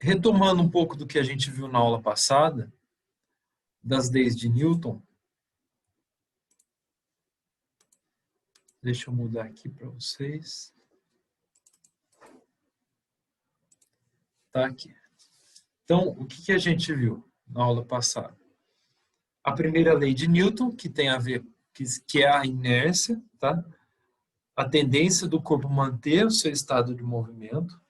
retomando um pouco do que a gente viu na aula passada, das leis de Newton. Deixa eu mudar aqui para vocês. Tá aqui. Então, o que a gente viu na aula passada? A primeira lei de Newton, que tem a ver, que é a inércia, tá? A tendência do corpo manter o seu estado de movimento.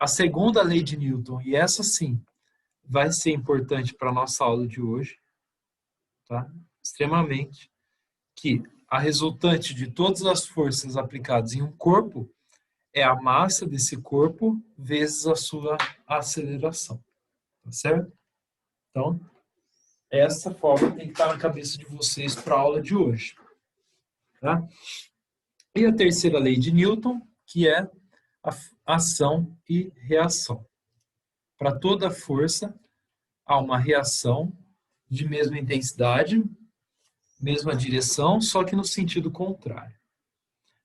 A segunda lei de Newton, e essa sim vai ser importante para a nossa aula de hoje, tá? Extremamente, que a resultante de todas as forças aplicadas em um corpo é a massa desse corpo vezes a sua aceleração, tá certo? Então, essa forma tem que estar na cabeça de vocês para a aula de hoje, tá? E a terceira lei de Newton, que é a ação e reação. Para toda força, há uma reação de mesma intensidade, mesma direção, só que no sentido contrário.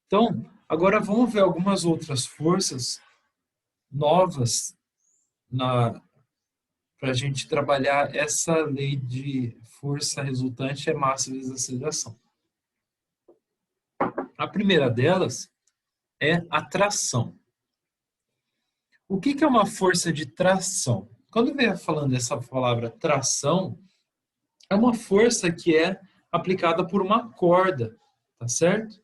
Então, agora vamos ver algumas outras forças novas para a gente trabalhar essa lei de força resultante é massa vezes aceleração. A primeira delas é a tração. O que é uma força de tração? Quando vem falando essa palavra tração, é uma força que é aplicada por uma corda, tá certo?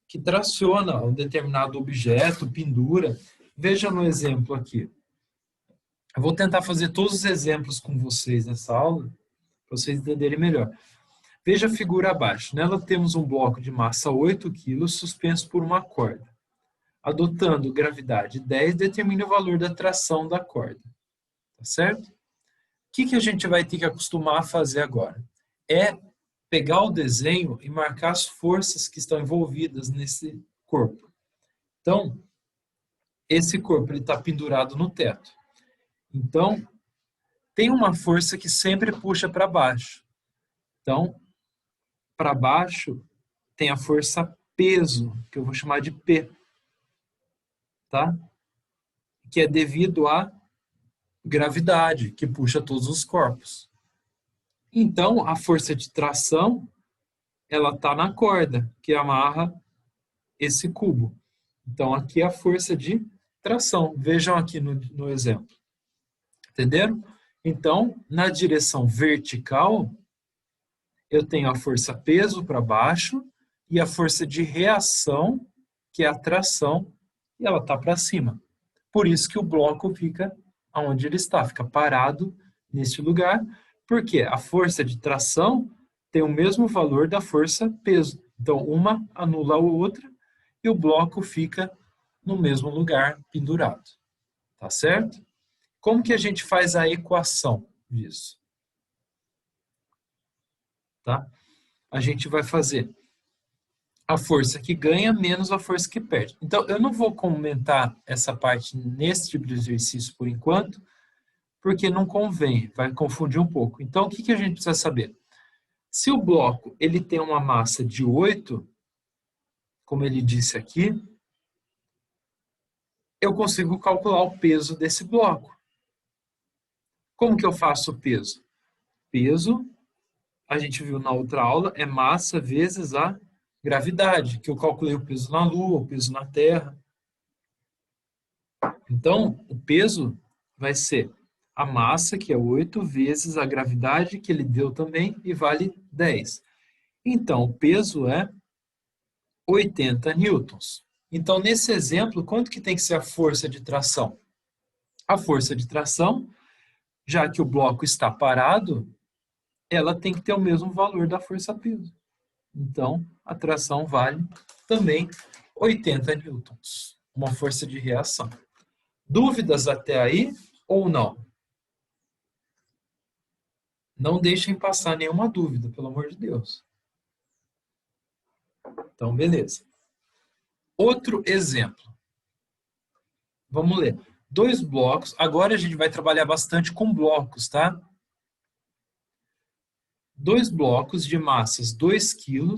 Que traciona um determinado objeto, pendura. Veja no exemplo aqui. Eu vou tentar fazer todos os exemplos com vocês nessa aula, para vocês entenderem melhor. Veja a figura abaixo. Nela temos um bloco de massa 8 kg suspenso por uma corda. Adotando gravidade 10, determine o valor da tração da corda. Tá certo? O que a gente vai ter que acostumar a fazer agora? É pegar o desenho e marcar as forças que estão envolvidas nesse corpo. Então, esse corpo está pendurado no teto. Então, tem uma força que sempre puxa para baixo. Então, para baixo tem a força peso, que eu vou chamar de P, tá? Que é devido à gravidade, que puxa todos os corpos. Então, a força de tração, ela está na corda, que amarra esse cubo. Então, aqui é a força de tração. Vejam aqui no exemplo. Entenderam? Então, na direção vertical, eu tenho a força peso para baixo e a força de reação, que é a tração, e ela está para cima. Por isso que o bloco fica onde ele está, fica parado neste lugar, porque a força de tração tem o mesmo valor da força peso. Então, uma anula a outra e o bloco fica no mesmo lugar, pendurado. Tá certo? Como que a gente faz a equação disso? Tá? A gente vai fazer a força que ganha menos a força que perde. Então, eu não vou comentar essa parte nesse tipo de exercício por enquanto, porque não convém, vai confundir um pouco. Então, o que a gente precisa saber? Se o bloco ele tem uma massa de 8, como ele disse aqui, eu consigo calcular o peso desse bloco. Como que eu faço o peso? Peso, a gente viu na outra aula, é massa vezes a gravidade, que eu calculei o peso na Lua, o peso na Terra. Então, o peso vai ser a massa, que é 8, vezes a gravidade, que ele deu também, e vale 10. Então, o peso é 80 newtons. Então, nesse exemplo, quanto que tem que ser a força de tração? A força de tração, já que o bloco está parado, ela tem que ter o mesmo valor da força-peso. Então, a tração vale também 80 newtons, uma força de reação. Dúvidas até aí ou não? Não deixem passar nenhuma dúvida, pelo amor de Deus. Então, beleza. Outro exemplo. Vamos ler. 2 blocos. Agora a gente vai trabalhar bastante com blocos, tá? 2 blocos de massas 2 kg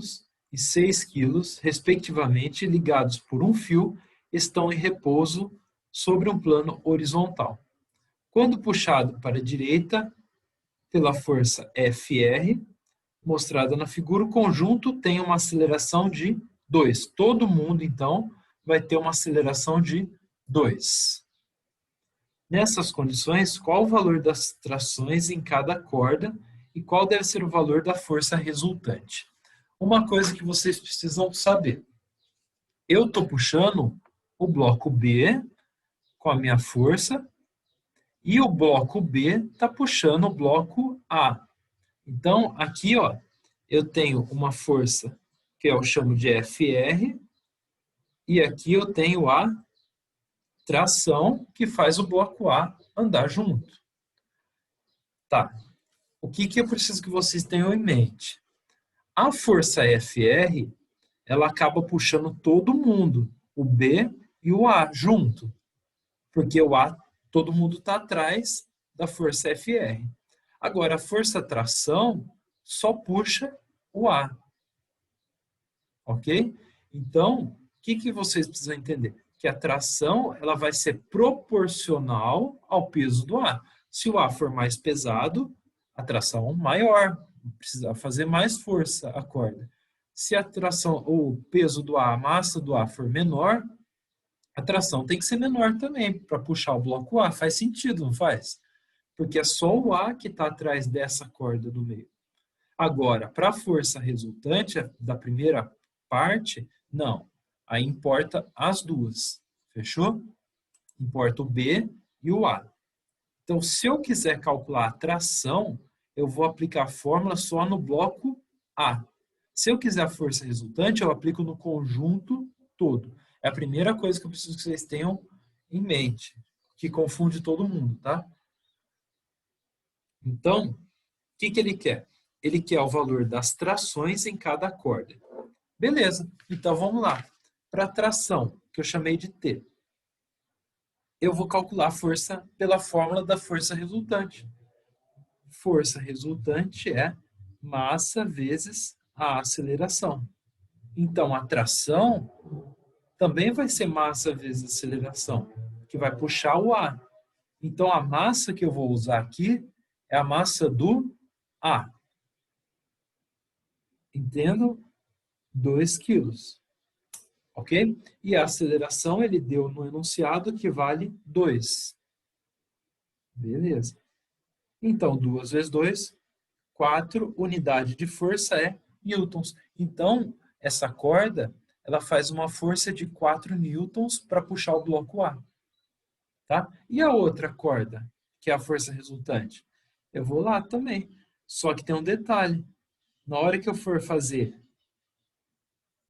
e 6 kg, respectivamente, ligados por um fio, estão em repouso sobre um plano horizontal. Quando puxado para a direita, pela força Fr, mostrada na figura, o conjunto tem uma aceleração de 2. Todo mundo, então, vai ter uma aceleração de 2. Nessas condições, qual o valor das trações em cada corda e qual deve ser o valor da força resultante? Uma coisa que vocês precisam saber. Eu estou puxando o bloco B com a minha força e o bloco B está puxando o bloco A. Então, aqui, ó, eu tenho uma força que eu chamo de Fr e aqui eu tenho a tração que faz o bloco A andar junto. Tá. O que eu preciso que vocês tenham em mente? A força Fr, ela acaba puxando todo mundo, o B e o A junto, porque o A, todo mundo está atrás da força Fr. Agora, a força tração só puxa o A, ok? Então, o que vocês precisam entender? Que a tração ela vai ser proporcional ao peso do A. Se o A for mais pesado, a tração maior, precisa fazer mais força a corda. Se a tração, o peso do A, a massa do A for menor, a tração tem que ser menor também para puxar o bloco A. Faz sentido, não faz? Porque é só o A que está atrás dessa corda do meio. Agora, para a força resultante da primeira parte, não. Aí importa as duas. Fechou? Importa o B e o A. Então, se eu quiser calcular a tração, eu vou aplicar a fórmula só no bloco A. Se eu quiser a força resultante, eu aplico no conjunto todo. É a primeira coisa que eu preciso que vocês tenham em mente, que confunde todo mundo, tá? Então, o que ele quer? Ele quer o valor das trações em cada corda. Beleza, então vamos lá. Para a tração, que eu chamei de T, eu vou calcular a força pela fórmula da força resultante. Força resultante é massa vezes a aceleração. Então, a tração também vai ser massa vezes aceleração, que vai puxar o A. Então, a massa que eu vou usar aqui é a massa do A. Entendo? 2 quilos. Ok? E a aceleração ele deu no enunciado que vale 2. Beleza. Então, 2 vezes 2, 4. Unidade de força é newtons. Então, essa corda, ela faz uma força de 4 newtons para puxar o bloco A. Tá? E a outra corda, que é a força resultante? Eu vou lá também. Só que tem um detalhe. Na hora que eu for fazer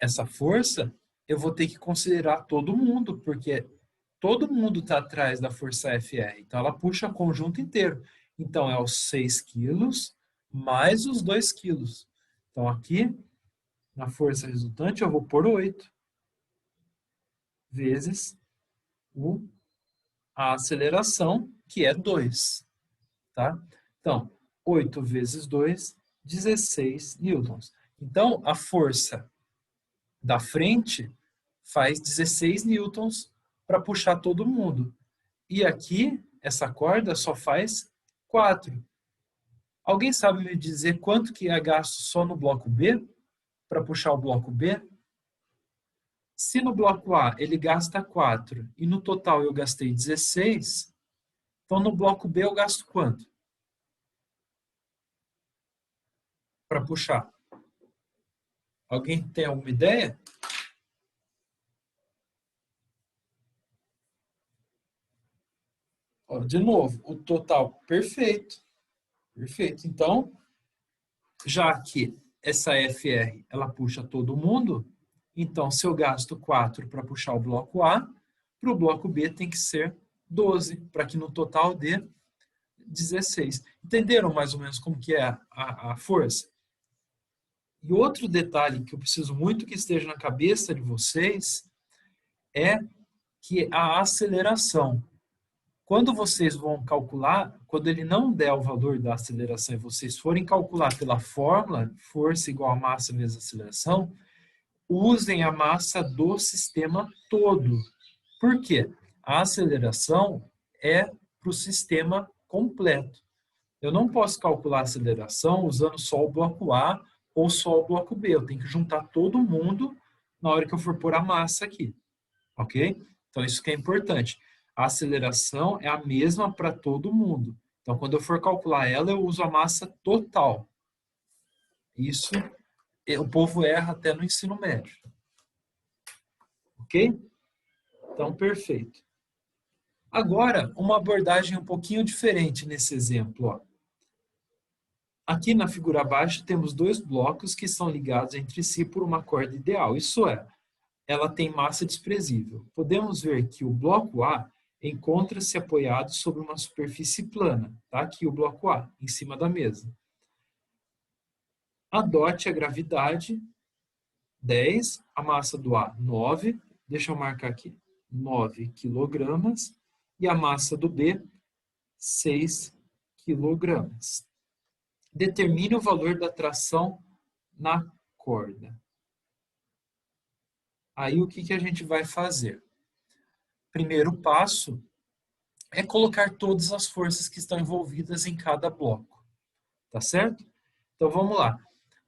essa força, eu vou ter que considerar todo mundo, porque todo mundo está atrás da força Fr. Então, ela puxa o conjunto inteiro. Então, é os 6 quilos mais os 2 quilos. Então, aqui, na força resultante, eu vou pôr 8 vezes a aceleração, que é 2. Tá? Então, 8 vezes 2, 16 newtons. Então, a força da frente faz 16 newtons para puxar todo mundo. E aqui, essa corda só faz 4. Alguém sabe me dizer quanto que é gasto só no bloco B, para puxar o bloco B? Se no bloco A ele gasta 4 e no total eu gastei 16, então no bloco B eu gasto quanto? Para puxar. Alguém tem alguma ideia? Ó, de novo, o total, perfeito. Perfeito. Então, já que essa FR, ela puxa todo mundo, então se eu gasto 4 para puxar o bloco A, para o bloco B tem que ser 12, para que no total dê 16. Entenderam mais ou menos como que é a força? E outro detalhe que eu preciso muito que esteja na cabeça de vocês é que a aceleração. Quando vocês vão calcular, quando ele não der o valor da aceleração e vocês forem calcular pela fórmula, força igual a massa vezes aceleração, usem a massa do sistema todo. Por quê? A aceleração é para o sistema completo. Eu não posso calcular a aceleração usando só o bloco A ou só o bloco B. Eu tenho que juntar todo mundo na hora que eu for pôr a massa aqui. Ok? Então, isso que é importante. A aceleração é a mesma para todo mundo. Então, quando eu for calcular ela, eu uso a massa total. Isso o povo erra até no ensino médio. Ok? Então, perfeito. Agora, uma abordagem um pouquinho diferente nesse exemplo. Ó. Aqui na figura abaixo temos dois blocos que são ligados entre si por uma corda ideal. Isso é, ela tem massa desprezível. Podemos ver que o bloco A encontra-se apoiado sobre uma superfície plana. Tá? Aqui o bloco A, em cima da mesa. Adote a gravidade 10, a massa do A 9, deixa eu marcar aqui, 9 quilogramas, e a massa do B 6 quilogramas. Determine o valor da tração na corda. Aí o que a gente vai fazer? Primeiro passo é colocar todas as forças que estão envolvidas em cada bloco. Tá certo? Então vamos lá.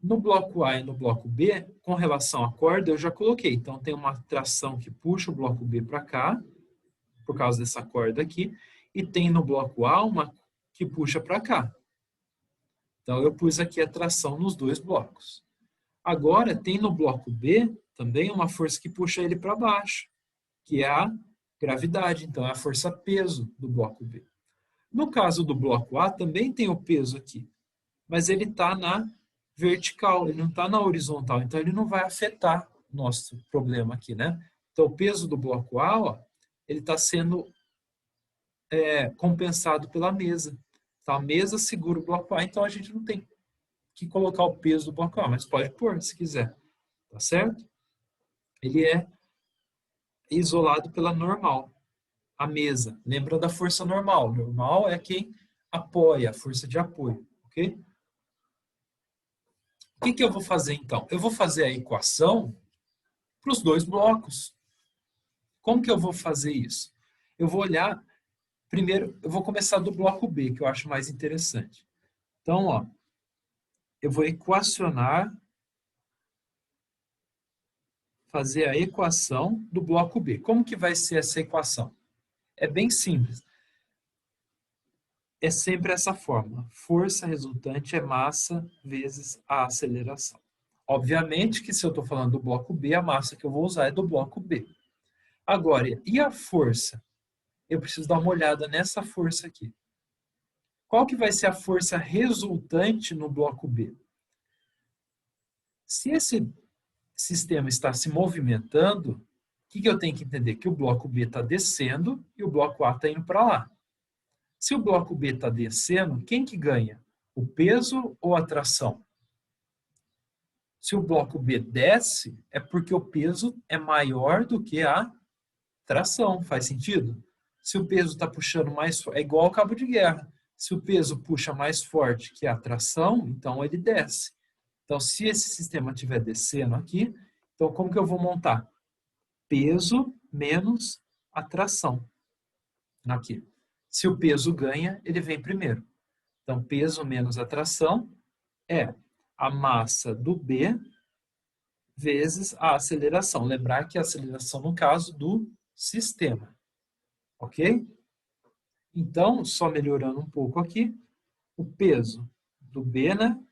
No bloco A e no bloco B, com relação à corda, eu já coloquei. Então tem uma tração que puxa o bloco B para cá, por causa dessa corda aqui, e tem no bloco A uma que puxa para cá. Então eu pus aqui a tração nos dois blocos. Agora tem no bloco B também uma força que puxa ele para baixo, que é a gravidade, então é a força peso do bloco B. No caso do bloco A também tem o peso aqui, mas ele está na vertical, ele não está na horizontal, então ele não vai afetar o nosso problema aqui, né? Então o peso do bloco A, ó, ele está sendo compensado pela mesa. Então a mesa segura o bloco A, então a gente não tem que colocar o peso do bloco A, mas pode pôr se quiser, tá certo? Ele é isolado pela normal, a mesa. Lembra da força normal? Normal é quem apoia, a força de apoio, ok? O que eu vou fazer então? Eu vou fazer a equação para os dois blocos. Como que eu vou fazer isso? Eu vou olhar, primeiro, eu vou começar do bloco B, que eu acho mais interessante. Então, ó, eu vou equacionar, fazer a equação do bloco B. Como que vai ser essa equação? É bem simples. É sempre essa fórmula. Força resultante é massa vezes a aceleração. Obviamente que se eu estou falando do bloco B, a massa que eu vou usar é do bloco B. Agora, e a força? Eu preciso dar uma olhada nessa força aqui. Qual que vai ser a força resultante no bloco B? Se esse sistema está se movimentando, o que eu tenho que entender? Que o bloco B está descendo e o bloco A está indo para lá. Se o bloco B está descendo, quem que ganha? O peso ou a tração? Se o bloco B desce, é porque o peso é maior do que a tração. Faz sentido? Se o peso está puxando mais forte, é igual ao cabo de guerra. Se o peso puxa mais forte que a tração, então ele desce. Então, se esse sistema estiver descendo aqui, então como que eu vou montar? Peso menos a tração. Aqui. Se o peso ganha, ele vem primeiro. Então, peso menos a tração é a massa do B vezes a aceleração. Lembrar que a aceleração, no caso, do sistema. Ok? Então, só melhorando um pouco aqui, o peso do B, né,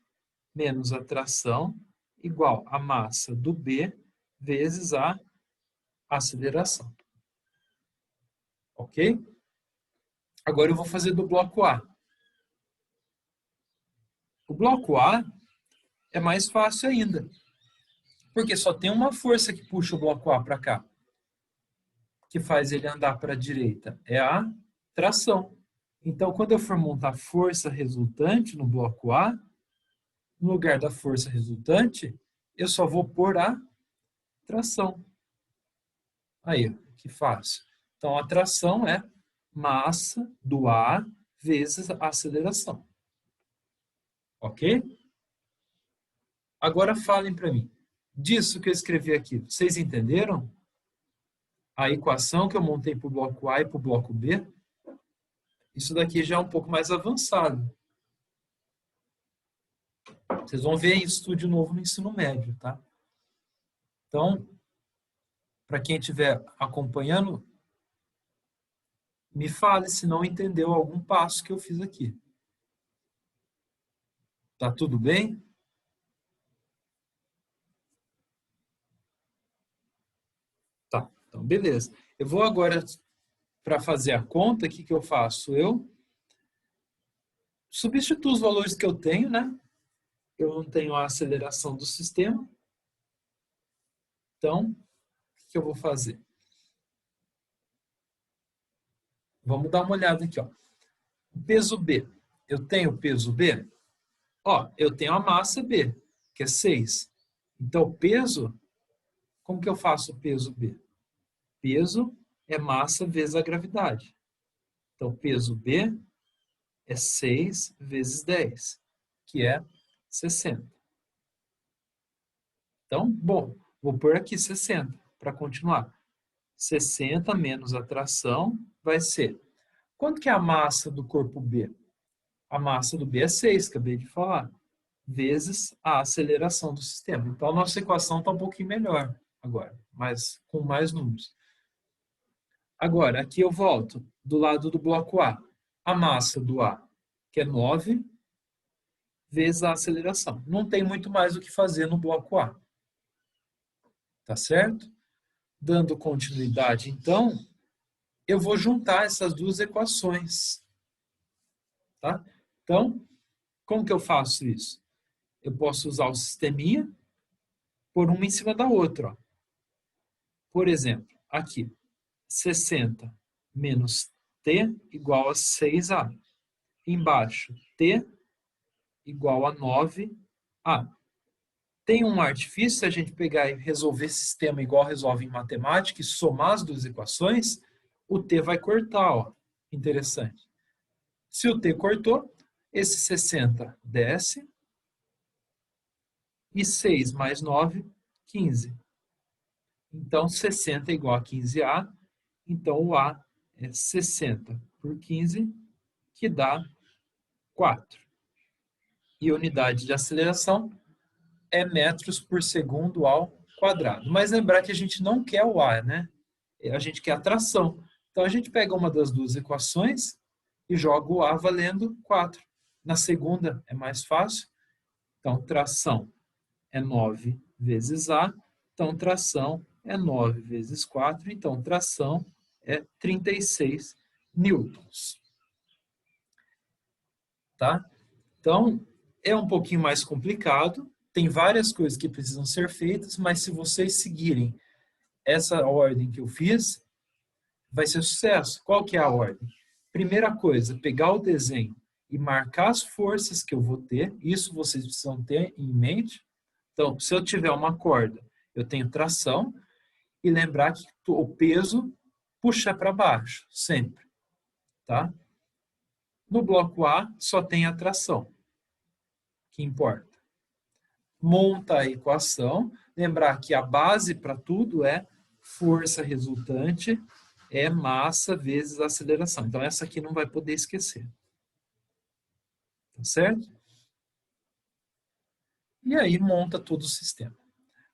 menos a tração, igual a massa do B vezes a aceleração. Ok? Agora eu vou fazer do bloco A. O bloco A é mais fácil ainda, porque só tem uma força que puxa o bloco A para cá, que faz ele andar para a direita, é a tração. Então, quando eu for montar a força resultante no bloco A, no lugar da força resultante, eu só vou pôr a tração. Aí, que fácil. Então, a tração é massa do A vezes a aceleração. Ok? Agora falem para mim. Disso que eu escrevi aqui, vocês entenderam? a equação que eu montei para o bloco A e para o bloco B, isso daqui já é um pouco mais avançado. Vocês vão ver isso tudo de novo no ensino médio, tá? Então, para quem estiver acompanhando, me fale se não entendeu algum passo que eu fiz aqui. Tá tudo bem? Tá, então beleza. Eu vou agora, para fazer a conta, o que eu faço? Eu substituo os valores que eu tenho, né? Eu não tenho a aceleração do sistema. Então, o que eu vou fazer? Vamos dar uma olhada aqui, ó. O peso B. Eu tenho o peso B? Ó, eu tenho a massa B, que é 6. Então, o peso, como que eu faço o peso B? Peso é massa vezes a gravidade. Então, peso B é 6 vezes 10, que é 60. Então, bom, vou pôr aqui 60 para continuar. 60 menos a tração vai ser... Quanto que é a massa do corpo B? A massa do B é 6, acabei de falar, vezes a aceleração do sistema. Então, a nossa equação está um pouquinho melhor agora, mas com mais números. Agora, aqui eu volto do lado do bloco A. A massa do A, que é 9, vezes a aceleração. Não tem muito mais o que fazer no bloco A. Tá certo? Dando continuidade, então, eu vou juntar essas duas equações. Tá? Então, como que eu faço isso? Eu posso usar o sisteminha, pôr uma em cima da outra. Ó. Por exemplo, aqui, 60 menos t igual a 6a. Embaixo, t igual a 9a. Tem um artifício, se a gente pegar e resolver sistema igual resolve em matemática e somar as duas equações, o t vai cortar. Ó. Interessante. Se o t cortou, esse 60 desce, e 6 mais 9, 15. Então, 60 é igual a 15A. Então, o A é 60 por 15, que dá 4. E a unidade de aceleração é metros por segundo ao quadrado. Mas lembrar que a gente não quer o A, né? A gente quer a tração. Então, a gente pega uma das duas equações e joga o A valendo 4. Na segunda é mais fácil. Então, tração é 9 vezes A. Então, tração é 9 vezes 4. Então, tração é 36 newtons. Tá? Então, é um pouquinho mais complicado. Tem várias coisas que precisam ser feitas, mas se vocês seguirem essa ordem que eu fiz, vai ser sucesso. Qual que é a ordem? Primeira coisa, pegar o desenho e marcar as forças que eu vou ter. Isso vocês precisam ter em mente. Então, se eu tiver uma corda, eu tenho tração, e lembrar que o peso puxa para baixo, sempre. Tá? No bloco A, só tem a tração, que importa. Monta a equação, lembrar que a base para tudo é força resultante é massa vezes aceleração. Então, essa aqui não vai poder esquecer. Tá certo? E aí, monta todo o sistema.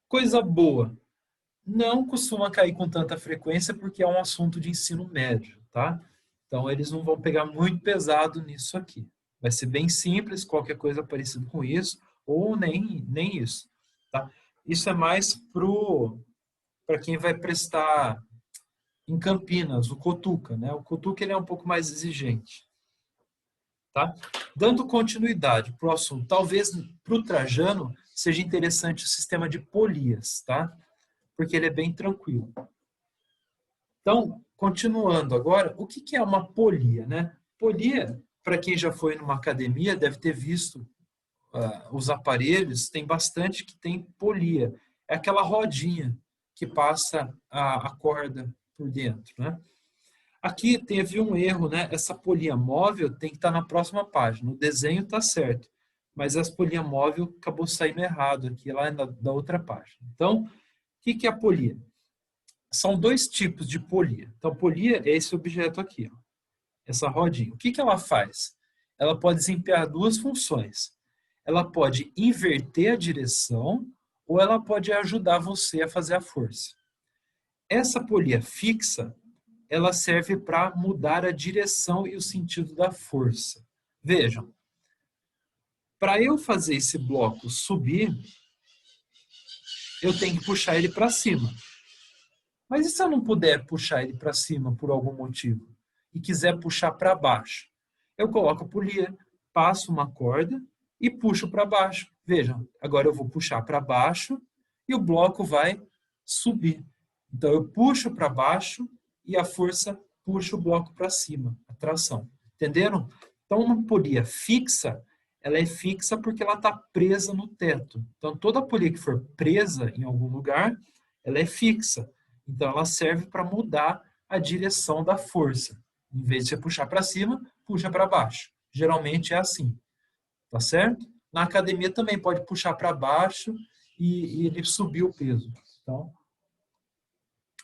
Coisa boa, não costuma cair com tanta frequência porque é um assunto de ensino médio, tá? Então, eles não vão pegar muito pesado nisso aqui. Vai ser bem simples, qualquer coisa parecida com isso, ou nem isso, tá? Isso é mais para quem vai prestar em Campinas, o Cotuca, né? O Cotuca ele é um pouco mais exigente, tá? Dando continuidade para o assunto, talvez para o Trajano seja interessante o sistema de polias, tá? Porque ele é bem tranquilo. Então, continuando agora, o que é uma polia, né? Polia, para quem já foi numa academia, deve ter visto os aparelhos, tem bastante que tem polia. É aquela rodinha que passa a corda por dentro, né? Aqui teve um erro, né? Essa polia móvel tem que estar na próxima página. O desenho está certo, mas essa polia móvel acabou saindo errado aqui, lá da outra página. Então, o que é a polia? São dois tipos de polia. Então, polia é esse objeto aqui, ó, essa rodinha. O que ela faz? Ela pode desempenhar duas funções. Ela pode inverter a direção ou ela pode ajudar você a fazer a força. Essa polia fixa, ela serve para mudar a direção e o sentido da força. Vejam, para eu fazer esse bloco subir, eu tenho que puxar ele para cima. Mas e se eu não puder puxar ele para cima por algum motivo e quiser puxar para baixo? Eu coloco a polia, passo uma corda e puxo para baixo. Vejam, agora eu vou puxar para baixo e o bloco vai subir. Então eu puxo para baixo e a força puxa o bloco para cima, a tração. Entenderam? Então uma polia fixa, ela é fixa porque ela está presa no teto. Então toda polia que for presa em algum lugar, ela é fixa. Então ela serve para mudar a direção da força. Em vez de você puxar para cima, puxa para baixo. Geralmente é assim. Tá certo? Na academia também pode puxar para baixo e ele subir o peso. Então,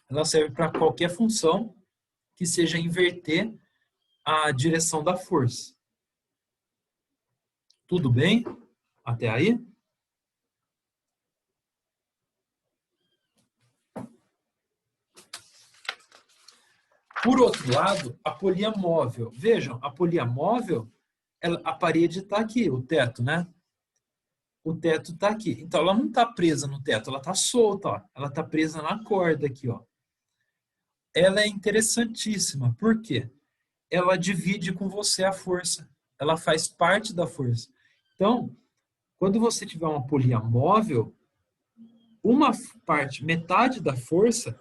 ela serve para qualquer função que seja inverter a direção da força. Tudo bem? Até aí? Por outro lado, a polia móvel. Vejam, a polia móvel, a parede está aqui, o teto, né? O teto está aqui. Então, ela não está presa no teto, ela está solta. Ó. Ela está presa na corda aqui. Ó. Ela é interessantíssima. Por quê? Ela divide com você a força. Ela faz parte da força. Então, quando você tiver uma polia móvel, uma parte, metade da força,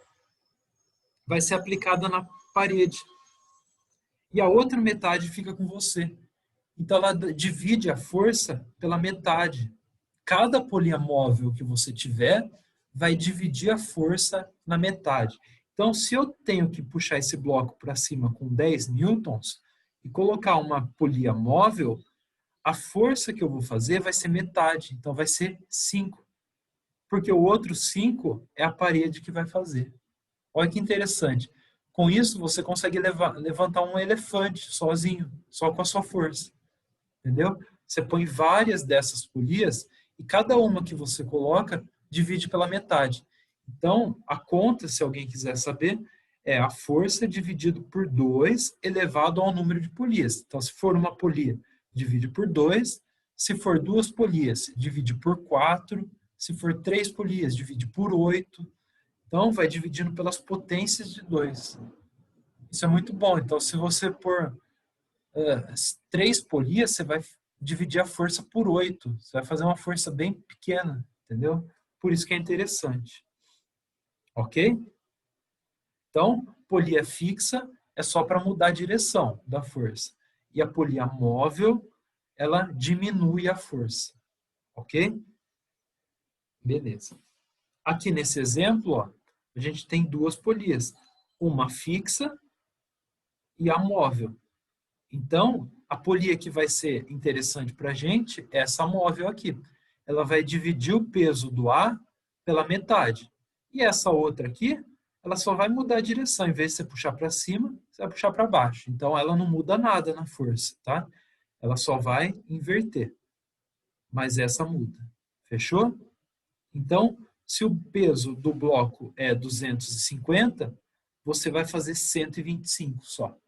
vai ser aplicada na parede. E a outra metade fica com você. Então, ela divide a força pela metade. Cada polia móvel que você tiver vai dividir a força na metade. Então, se eu tenho que puxar esse bloco para cima com 10 newtons e colocar uma polia móvel, a força que eu vou fazer vai ser metade. Então, vai ser 5. Porque o outro 5 é a parede que vai fazer. Olha que interessante. Com isso, você consegue levantar um elefante sozinho, só com a sua força. Entendeu? Você põe várias dessas polias e cada uma que você coloca divide pela metade. Então, a conta, se alguém quiser saber, é a força dividido por 2 elevado ao número de polias. Então, se for uma polia, divide por 2. Se for 2 polias, divide por 4. Se for 3 polias, divide por 8. Então, vai dividindo pelas potências de 2. Isso é muito bom. Então, se você pôr 3 polias, você vai dividir a força por 8. Você vai fazer uma força bem pequena, entendeu? Por isso que é interessante. Ok? Então, polia fixa é só para mudar a direção da força. E a polia móvel, ela diminui a força. Ok? Beleza. Aqui nesse exemplo, ó, a gente tem duas polias. Uma fixa e a móvel. Então, a polia que vai ser interessante para a gente é essa móvel aqui. Ela vai dividir o peso do A pela metade. E essa outra aqui, ela só vai mudar a direção. Em vez de você puxar para cima, você vai puxar para baixo. Então, ela não muda nada na força, tá? Ela só vai inverter. Mas essa muda. Fechou? Então, se o peso do bloco é 250, você vai fazer 125 só.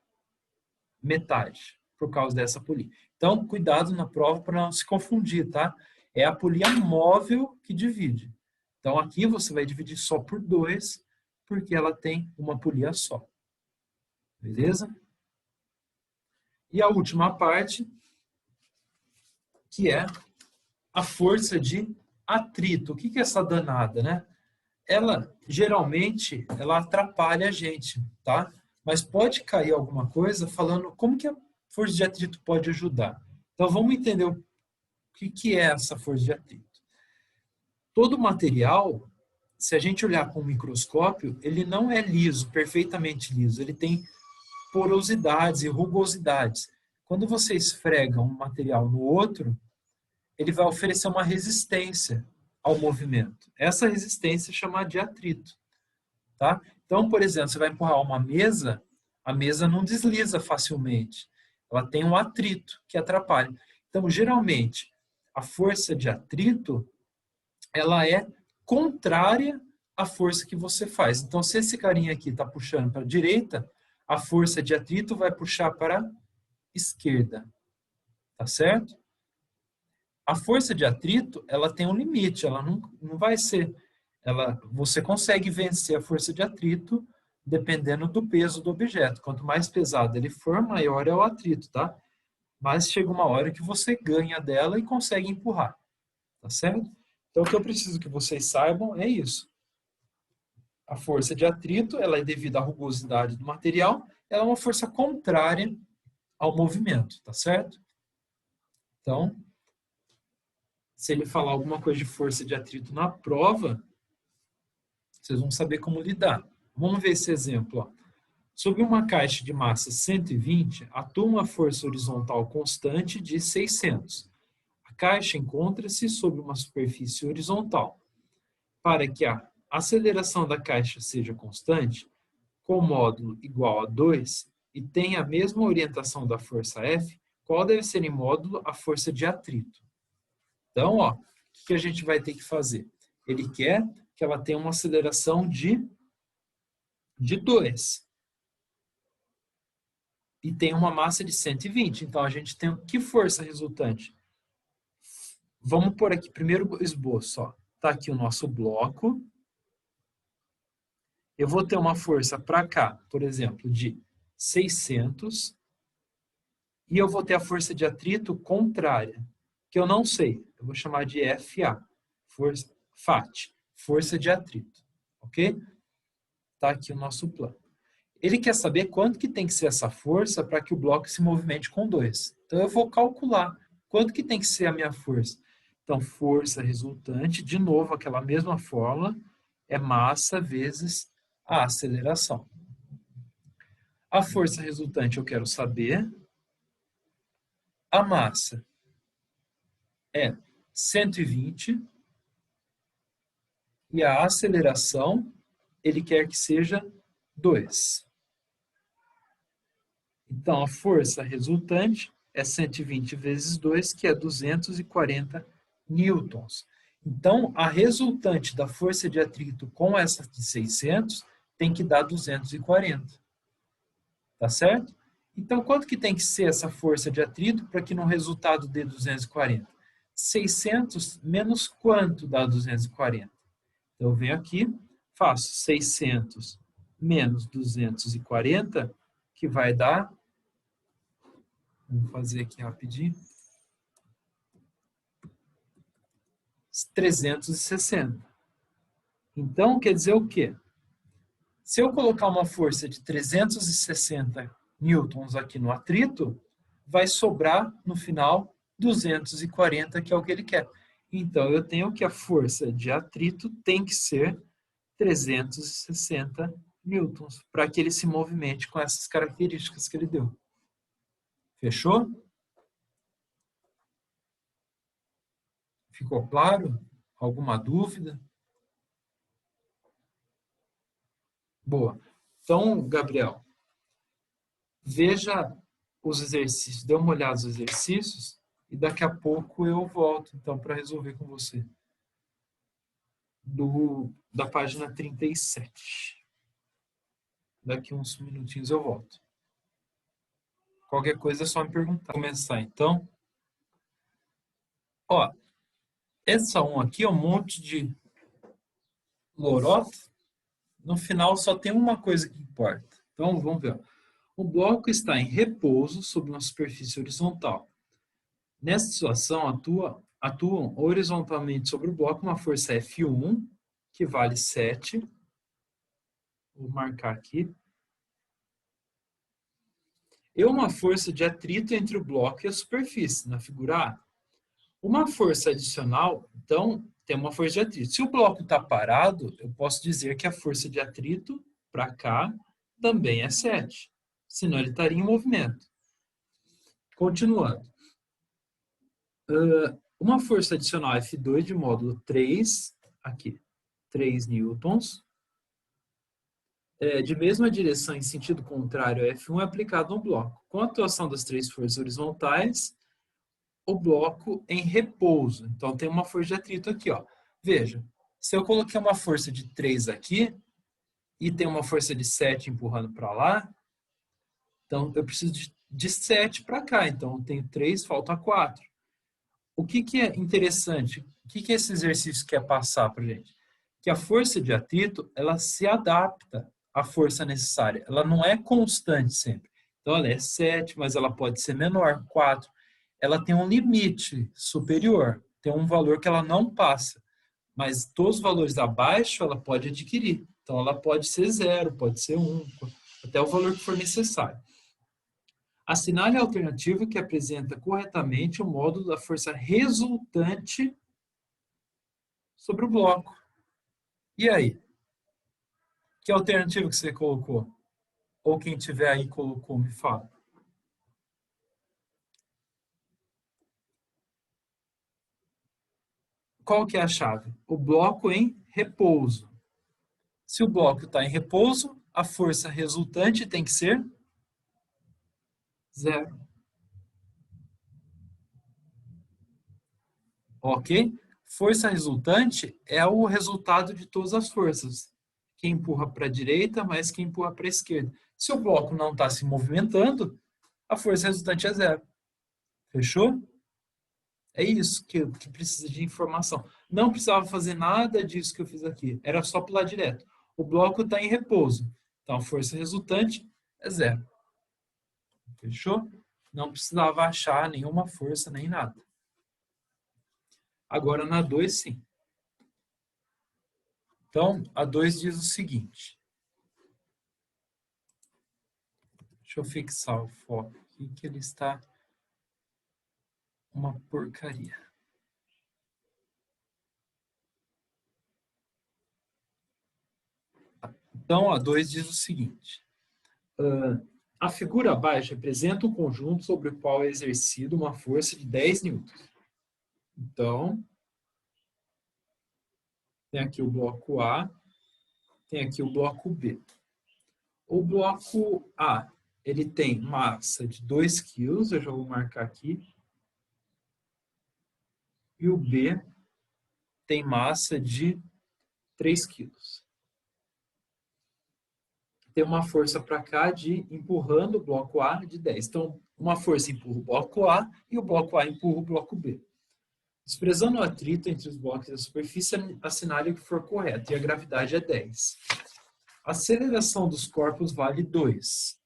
Metade, por causa dessa polia. Então, cuidado na prova para não se confundir, tá? É a polia móvel que divide. Então, aqui você vai dividir só por 2, porque ela tem uma polia só. Beleza? E a última parte, que é a força de atrito. O que é essa danada, né? Ela, geralmente, ela atrapalha a gente, tá? Mas pode cair alguma coisa falando como que a força de atrito pode ajudar. Então, vamos entender o que é essa força de atrito. Todo material, se a gente olhar com um microscópio, ele não é liso, perfeitamente liso. Ele tem porosidades e rugosidades. Quando você esfrega um material no outro, ele vai oferecer uma resistência ao movimento. Essa resistência é chamada de atrito. tá? Então, por exemplo, você vai empurrar uma mesa, a mesa não desliza facilmente. Ela tem um atrito que atrapalha. Então, geralmente, a força de atrito, ela é contrária à força que você faz. Então, se esse carinha aqui está puxando para a direita, a força de atrito vai puxar para a esquerda, tá certo? A força de atrito, ela tem um limite, ela não vai ser... você consegue vencer a força de atrito dependendo do peso do objeto. Quanto mais pesado ele for, maior é o atrito, tá? Mas chega uma hora que você ganha dela e consegue empurrar, tá certo? Então, o que eu preciso que vocês saibam é isso. A força de atrito, ela é devido à rugosidade do material, ela é uma força contrária ao movimento, tá certo? Então, se ele falar alguma coisa de força de atrito na prova, vocês vão saber como lidar. Vamos ver esse exemplo. Ó. Sobre uma caixa de massa 120, atua uma força horizontal constante de 600. A caixa encontra-se sobre uma superfície horizontal. Para que a aceleração da caixa seja constante, com módulo igual a 2 e tenha a mesma orientação da força F, qual deve ser em módulo a força de atrito? Então, ó, o que a gente vai ter que fazer? Ele quer que ela tenha uma aceleração de 2 e tem uma massa de 120. Então, a gente tem que força resultante? Vamos por aqui, primeiro esboço. Está aqui o nosso bloco. Eu vou ter uma força para cá, por exemplo, de 600. E eu vou ter a força de atrito contrária, que eu não sei. Eu vou chamar de FA, força, FAT, força de atrito. Ok? Está aqui o nosso plano. Ele quer saber quanto que tem que ser essa força para que o bloco se movimente com 2. Então, eu vou calcular quanto que tem que ser a minha força. Então, força resultante, de novo, aquela mesma fórmula, é massa vezes a aceleração. A força resultante eu quero saber. A massa é 120 e a aceleração ele quer que seja 2. Então, a força resultante é 120 vezes 2, que é 240 newtons. Então, a resultante da força de atrito com essa de 600 tem que dar 240. Tá certo? Então, quanto que tem que ser essa força de atrito para que no resultado dê 240? 600 menos quanto dá 240? Então, eu venho aqui, faço 600 menos 240, que vai dar... Vamos fazer aqui rapidinho. 360. Então, quer dizer o quê? Se eu colocar uma força de 360 newtons aqui no atrito, vai sobrar, no final, 240, que é o que ele quer. Então, eu tenho que a força de atrito tem que ser 360 newtons, para que ele se movimente com essas características que ele deu. Fechou? Ficou claro? Alguma dúvida? Boa. Então, Gabriel, veja os exercícios, dê uma olhada nos exercícios e daqui a pouco eu volto, então, para resolver com você. Da página 37. Daqui uns minutinhos eu volto. Qualquer coisa é só me perguntar. Vou começar, então. Ó, essa 1 aqui é um monte de lorota. No final só tem uma coisa que importa. Então, vamos ver. O bloco está em repouso sobre uma superfície horizontal. Nessa situação, atuam horizontalmente sobre o bloco uma força F1, que vale 7. Vou marcar aqui. E uma força de atrito entre o bloco e a superfície, na figura A. Uma força adicional, então, tem uma força de atrito. Se o bloco está parado, eu posso dizer que a força de atrito para cá também é 7. Senão ele estaria em movimento. Continuando. Uma força adicional F2 de módulo 3, aqui, 3 newtons, de mesma direção em sentido contrário a F1 é aplicado no bloco. Com a atuação das três forças horizontais, o bloco em repouso. Então, tem uma força de atrito aqui, ó. Veja, se eu coloquei uma força de 3 aqui e tem uma força de 7 empurrando para lá, então eu preciso de 7 para cá. Então, eu tenho 3, falta 4. O que é interessante? O que esse exercício quer passar para a gente? Que a força de atrito, ela se adapta à força necessária. Ela não é constante sempre. Então, ela é 7, mas ela pode ser menor, 4. Ela tem um limite superior, tem um valor que ela não passa. Mas todos os valores abaixo, ela pode adquirir. Então, ela pode ser 0, pode ser 1, até o valor que for necessário. Assinale a alternativa que apresenta corretamente o módulo da força resultante sobre o bloco. E aí? Que alternativa que você colocou? Ou quem tiver aí colocou, me fala. Qual que é a chave? O bloco em repouso. Se o bloco está em repouso, a força resultante tem que ser 0. Ok? Força resultante é o resultado de todas as forças. Quem empurra para a direita, mais quem empurra para a esquerda. Se o bloco não está se movimentando, a força resultante é 0. Fechou? É isso que precisa de informação. Não precisava fazer nada disso que eu fiz aqui. Era só pular direto. O bloco está em repouso. Então, a força resultante é 0. Fechou? Não precisava achar nenhuma força, nem nada. Agora, na 2, sim. Então, a 2 diz o seguinte. Deixa eu fixar o foco aqui, que ele está uma porcaria. Então, a 2 diz o seguinte. A figura abaixo representa um conjunto sobre o qual é exercida uma força de 10 newtons. Então, tem aqui o bloco A, tem aqui o bloco B. O bloco A, ele tem massa de 2 kg, eu já vou marcar aqui. E o B tem massa de 3 kg. Tem uma força para cá de empurrando o bloco A de 10. Então, uma força empurra o bloco A e o bloco A empurra o bloco B. Desprezando o atrito entre os blocos da superfície, assinale o que for correto, e a gravidade é 10. A aceleração dos corpos vale 2.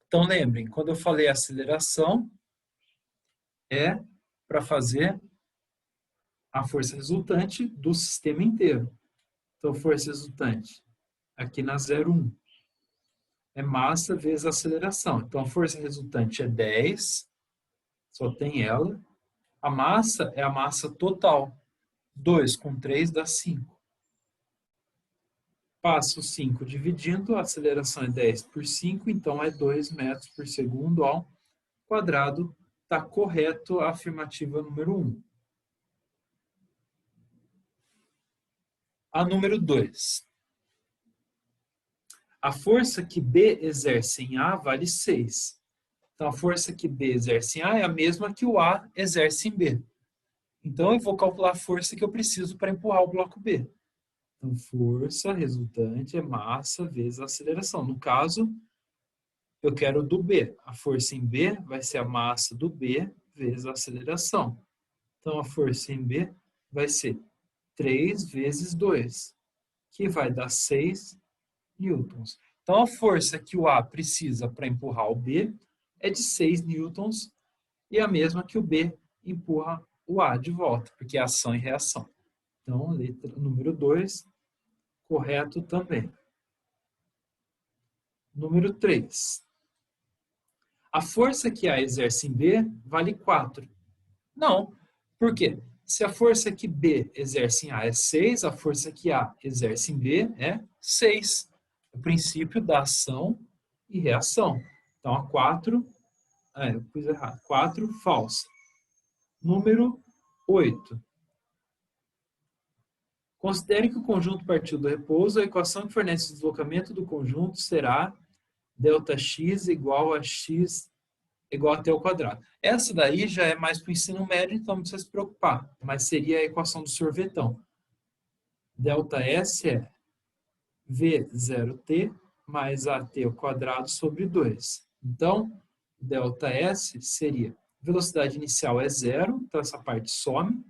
Então, lembrem, quando eu falei aceleração, é para fazer a força resultante do sistema inteiro. Então, força resultante, aqui na 0,1, é massa vezes aceleração. Então, a força resultante é 10, só tem ela. A massa é a massa total. 2 com 3 dá 5. Passo 5 dividindo, a aceleração é 10 por 5, então é 2 metros por segundo ao quadrado. Está correto a afirmativa número 1. A número 2. A força que B exerce em A vale 6. Então, a força que B exerce em A é a mesma que o A exerce em B. Então, eu vou calcular a força que eu preciso para empurrar o bloco B. Então, força resultante é massa vezes a aceleração. No caso, eu quero do B. A força em B vai ser a massa do B vezes a aceleração. Então, a força em B vai ser 3 vezes 2, que vai dar 6 newtons. Então, a força que o A precisa para empurrar o B é de 6 newtons e a mesma que o B empurra o A de volta, porque é ação e reação. Então, letra número 2, correto também. Número 3. A força que A exerce em B vale 4. Não. Por quê? Se a força que B exerce em A é 6, a força que A exerce em B é 6. O princípio da ação e reação. Então, a 4, eu pus errado. 4, falsa. Número 8. Considere que o conjunto partiu do repouso, a equação que fornece o deslocamento do conjunto será ΔX igual a x igual a t ao quadrado. Essa daí já é mais para o ensino médio, então não precisa se preocupar, mas seria a equação do sorvetão. ΔS é V0t mais AT ao quadrado sobre 2. Então, ΔS seria, velocidade inicial é 0, então essa parte some,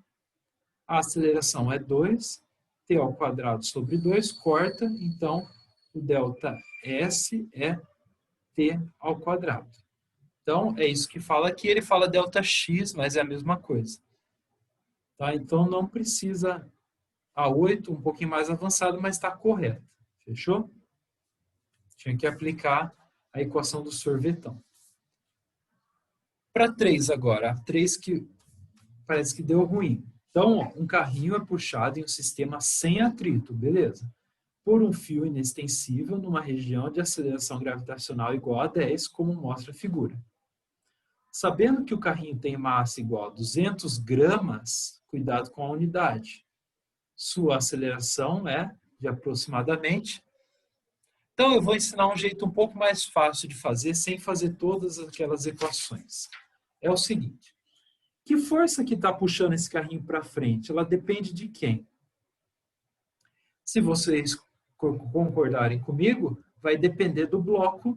a aceleração é 2, t ao quadrado sobre 2, corta, então o ΔS é t ao quadrado. Então, é isso que fala aqui, ele fala ΔX, mas é a mesma coisa. Tá? Então, não precisa a 8, um pouquinho mais avançado, mas está correto. Fechou? Tinha que aplicar a equação do sorvetão. Para 3 agora, a 3 que parece que deu ruim. Então, ó, um carrinho é puxado em um sistema sem atrito, beleza? Por um fio inextensível numa região de aceleração gravitacional igual a 10, como mostra a figura. Sabendo que o carrinho tem massa igual a 200 gramas, cuidado com a unidade. Sua aceleração é de aproximadamente. Então, eu vou ensinar um jeito um pouco mais fácil de fazer, sem fazer todas aquelas equações. É o seguinte. Que força que está puxando esse carrinho para frente? Ela depende de quem? Se vocês concordarem comigo, vai depender do bloco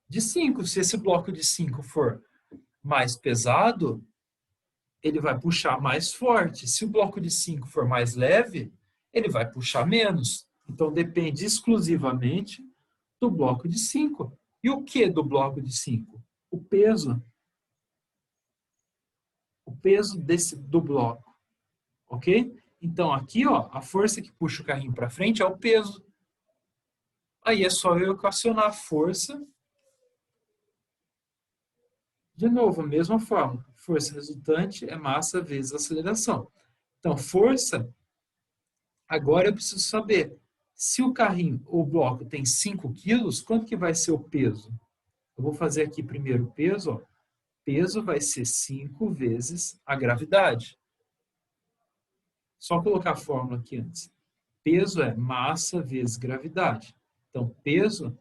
de 5. Se esse bloco de 5 for mais pesado, ele vai puxar mais forte. Se o bloco de 5 for mais leve, ele vai puxar menos. Então, depende exclusivamente do bloco de 5. E o que do bloco de 5? O peso. O peso do bloco. Ok? Então, aqui, ó, a força que puxa o carrinho para frente é o peso. Aí é só eu equacionar a força. De novo, a mesma forma. Força resultante é massa vezes aceleração. Então, força, agora eu preciso saber. Se o carrinho, o bloco, tem 5 quilos, quanto que vai ser o peso? Eu vou fazer aqui primeiro o peso. Ó. Peso vai ser 5 vezes a gravidade. Só colocar a fórmula aqui antes. Peso é massa vezes gravidade. Então, peso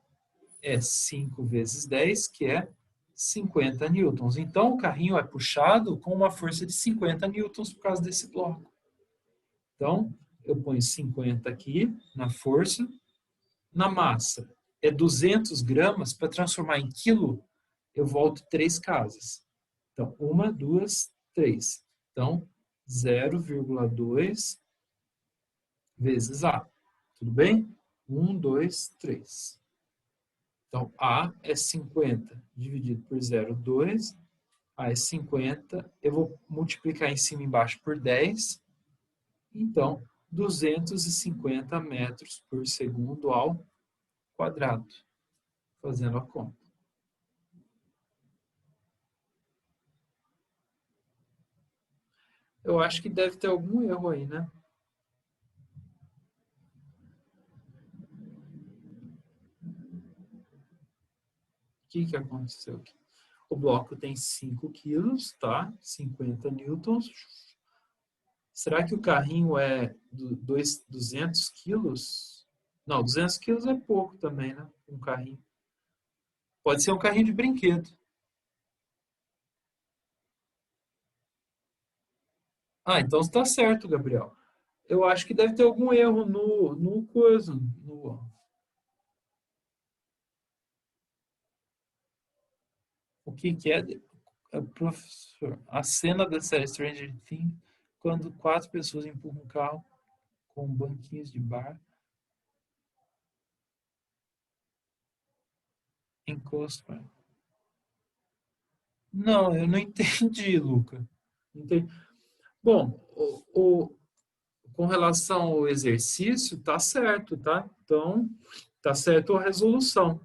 é 5 vezes 10, que é 50 newtons. Então, o carrinho é puxado com uma força de 50 newtons por causa desse bloco. Então, eu ponho 50 aqui na força. Na massa, é 200 gramas. Para transformar em quilo, eu volto 3 casas. Então, 1, 2, 3. Então, 0,2 vezes A. Tudo bem? 1, 2, 3. Então, A é 50 dividido por 0,2. A é 50. Eu vou multiplicar em cima e embaixo por 10. Então, 250 metros por segundo ao quadrado. Fazendo a conta. Eu acho que deve ter algum erro aí, né? O que aconteceu aqui? O bloco tem 5 quilos, tá? 50 newtons. Será que o carrinho é 200 quilos? Não, 200 quilos é pouco também, né? Um carrinho. Pode ser um carrinho de brinquedo. Ah, então está certo, Gabriel. Eu acho que deve ter algum erro no coisa. O que é? Professor, a cena da série Stranger Things, quando 4 pessoas empurram um carro com banquinhos de bar, encosto. Não, eu não entendi, Luca. Não entendi. Bom, com relação ao exercício, tá certo, tá? Então, tá certo a resolução.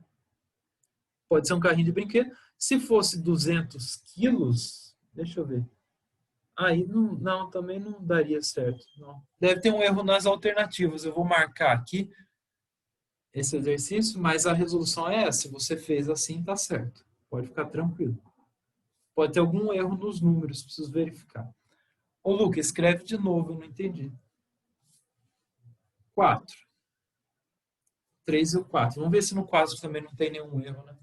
Pode ser um carrinho de brinquedo. Se fosse 200 quilos, deixa eu ver. Aí não, também não daria certo. Não. Deve ter um erro nas alternativas. Eu vou marcar aqui esse exercício, mas a resolução é essa. Se você fez assim, tá certo. Pode ficar tranquilo. Pode ter algum erro nos números, preciso verificar. Ô, Luca, escreve de novo, eu não entendi. 4. 3 e o 4. Vamos ver se no 4 também não tem nenhum erro, né?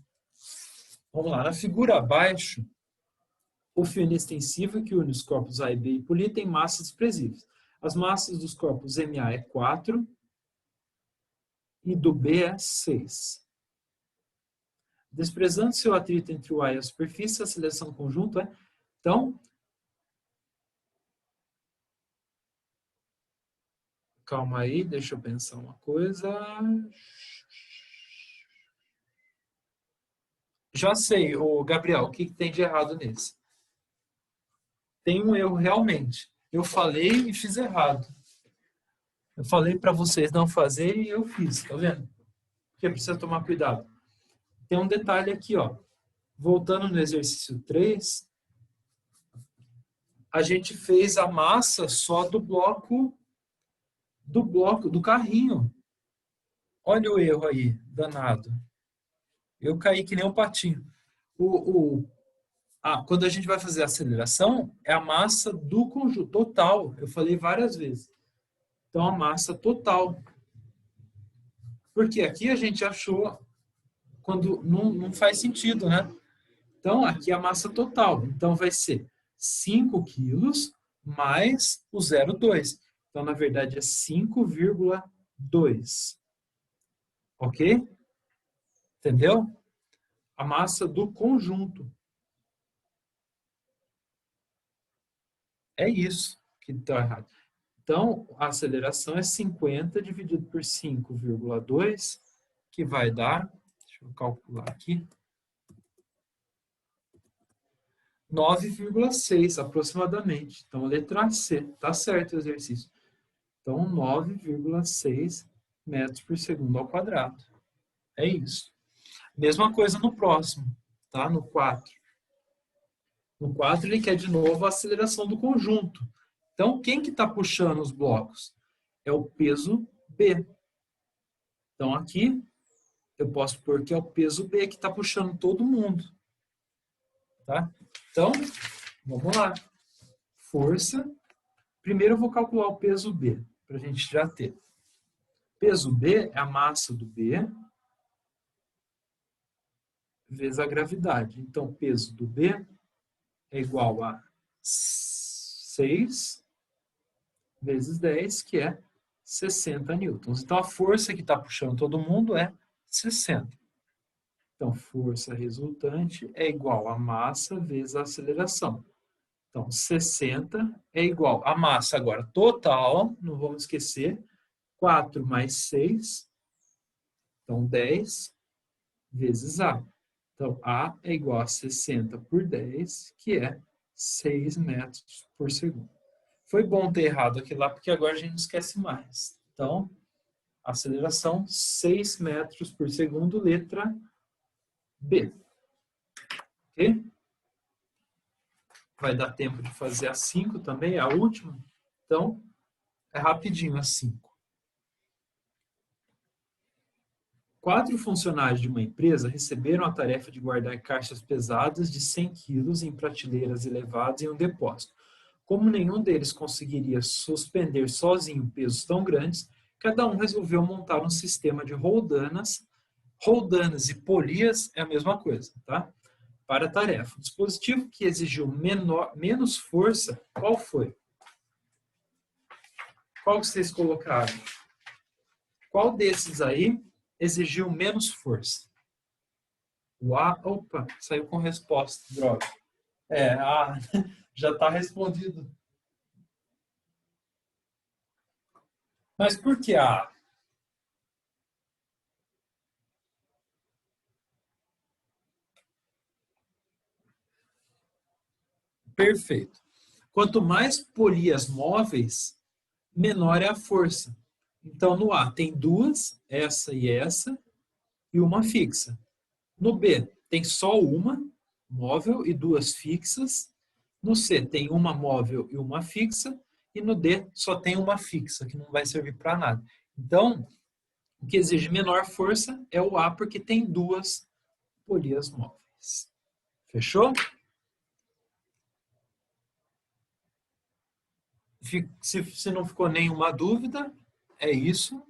Vamos lá. Na figura abaixo, o fio extensivo que une os corpos A e B e poli tem massas desprezíveis. As massas dos corpos MA é 4 e do B é 6. Desprezando-se o atrito entre o A e a superfície, a aceleração conjunto é... Então, calma aí, deixa eu pensar uma coisa. Já sei, o Gabriel, o que tem de errado nesse? Tem um erro realmente. Eu falei e fiz errado. Eu falei para vocês não fazerem e eu fiz, tá vendo? Porque precisa tomar cuidado. Tem um detalhe aqui, ó. Voltando no exercício 3, a gente fez a massa só do bloco do carrinho. Olha o erro aí, danado. Eu caí que nem um patinho. Quando a gente vai fazer a aceleração, é a massa do conjunto total. Eu falei várias vezes. Então, a massa total. Porque aqui a gente achou quando não faz sentido, né? Então, aqui é a massa total. Então, vai ser 5 quilos mais o 0,2. Então, na verdade, é 5,2. Ok? Entendeu? A massa do conjunto. É isso que está errado. Então, a aceleração é 50 dividido por 5,2, que vai dar, deixa eu calcular aqui, 9,6 aproximadamente. Então, letra C, tá certo o exercício. Então, 9,6 metros por segundo ao quadrado. É isso. Mesma coisa no próximo, tá? No 4. No 4, ele quer de novo a aceleração do conjunto. Então, quem que está puxando os blocos? É o peso B. Então, aqui, eu posso pôr que é o peso B que está puxando todo mundo. Tá? Então, vamos lá. Força. Primeiro eu vou calcular o peso B, para a gente já ter. Peso B é a massa do B vezes a gravidade. Então, peso do B é igual a 6 vezes 10, que é 60 newtons. Então, a força que está puxando todo mundo é 60. Então, força resultante é igual a massa vezes a aceleração. Então, 60 é igual a massa agora total, não vamos esquecer, 4 mais 6, então 10 vezes A. Então, A é igual a 60 por 10, que é 6 metros por segundo. Foi bom ter errado aqui lá, porque agora a gente não esquece mais. Então, aceleração 6 metros por segundo, letra B. Ok? Vai dar tempo de fazer a 5 também, a última. Então, é rapidinho a 5. 4 funcionários de uma empresa receberam a tarefa de guardar caixas pesadas de 100 quilos em prateleiras elevadas em um depósito. Como nenhum deles conseguiria suspender sozinho pesos tão grandes, cada um resolveu montar um sistema de roldanas. Roldanas e polias é a mesma coisa, tá? Para a tarefa. O dispositivo que exigiu menos força, qual foi? Qual que vocês colocaram? Qual desses aí exigiu menos força? O A, opa, saiu com resposta, droga. A já está respondido. Mas por que A? Perfeito. Quanto mais polias móveis, menor é a força. Então, no A tem duas, essa e uma fixa. No B, tem só uma móvel e duas fixas. No C, tem uma móvel e uma fixa. E no D, só tem uma fixa, que não vai servir para nada. Então, o que exige menor força é o A, porque tem duas polias móveis. Fechou? Se não ficou nenhuma dúvida, é isso